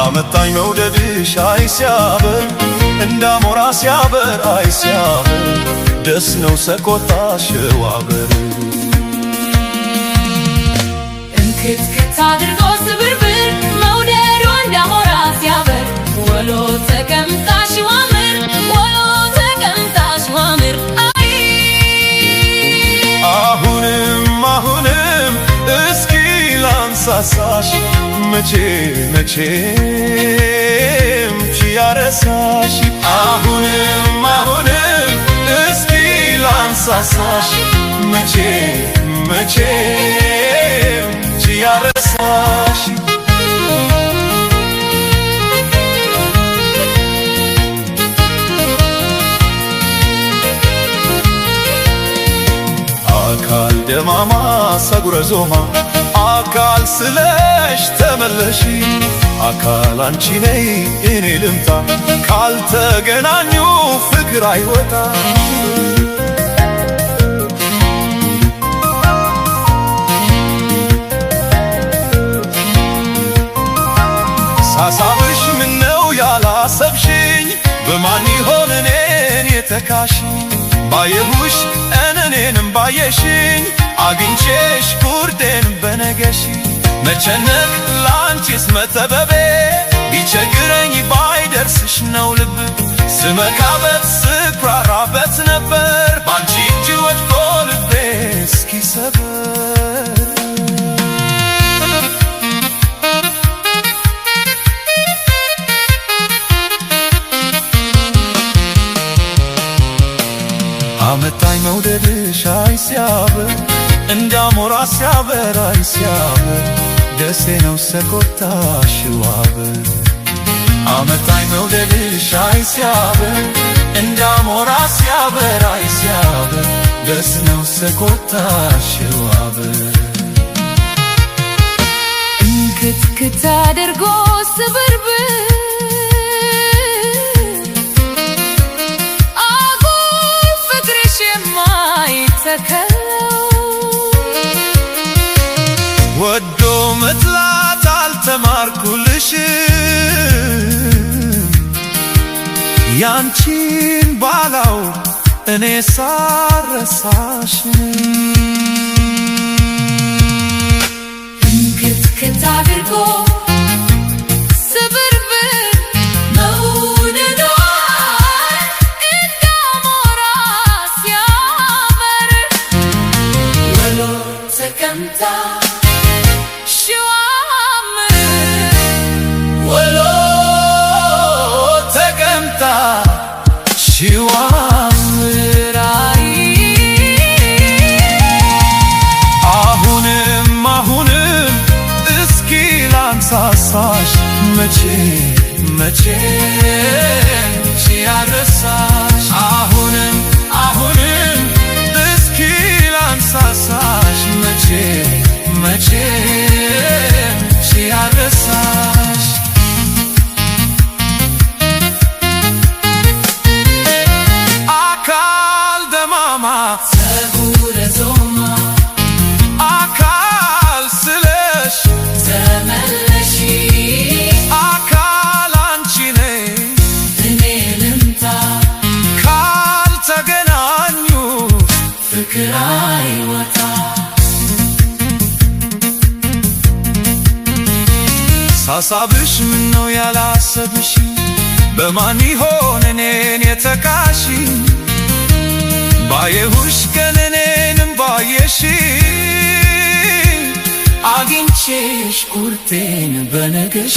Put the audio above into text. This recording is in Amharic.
አመጣኝ መውደድሽ አይ ሲያበር እንዳሞራ ሲያበር አይ ሲያበር ደስ ነው ሰቆጣሽ ዋበር እንክትክት አድርጎ ስብርብር መውደዱ እንዳሞራ ሲያበር ወሎ ተቀምጣሽ ዋምር ወሎ ተቀምጣሽ ዋምር አይ አሁንም እስኪ ላንሳሳሽ መቼም ቺያረሳሽ አሁንም እስኪ ላንሳሳሽ መቼም ቺያረሳሽ አካል ደማማ ሰጉረ ዞማ አካል ስለሽ ተመለሺ አካል አንቺ ነይ እኔ ልምጣ ካልተገናኙ ፍቅር አይወጣ ሳሳብሽ ምነው ያላሰብሽኝ በማን ይሆን እኔን የተካሽኝ ባየሁሽ እኔንም ባየሽኝ አግኝቼሽ ጉርዴን በነገሽ መቸነቅ ላንቺስ መተበቤ ቢቸግረኝ ባይደርስሽ ነው ልብ ስመካበት ስኩራራበት ነበር ባንቺ እጅ ወድቆ ልቤ እስኪሰበር አመጣኝ መውደድሽ አይ ሲያበር እንዳሞራ ሲያበር አይ ሲያበር ደሴ ነው ሰቆጣሽ ዋበር አመጣኝ መውደድሽ አይ ሲያበር እንዳሞራ ሲያበር አይ ሲያበር ደስ ነው ሰቆጣሽ ዋበር እንክትክት አድርጎ ስብርብር ወዶ መጥላት አልተማርኩልሽም ያንቺን ባላው እኔ ሳረሳሽ እንክትክት አድርጎ አሁንም እስኪ ላንሳሳሽ መቼም ቺያረሳሽ አሁንም እስኪ ላንሳሳሽ መቼም ቺያረሳሽ አካል ደማማ ሰጉረ ዞማ አካል ስለሽ ተመለሺ አካል አንቺ ነይ እኔ ልምጣ ካልተገናኙ ፍቅር አይወጣ ሳሳብሽ ምነው ያላሰብሽ በማን ይሆን እኔን የተካሽ ባየሁሽ ቀን እኔንም ባየሽኝ አግኝቼሽ ቁርጤን በነገሽ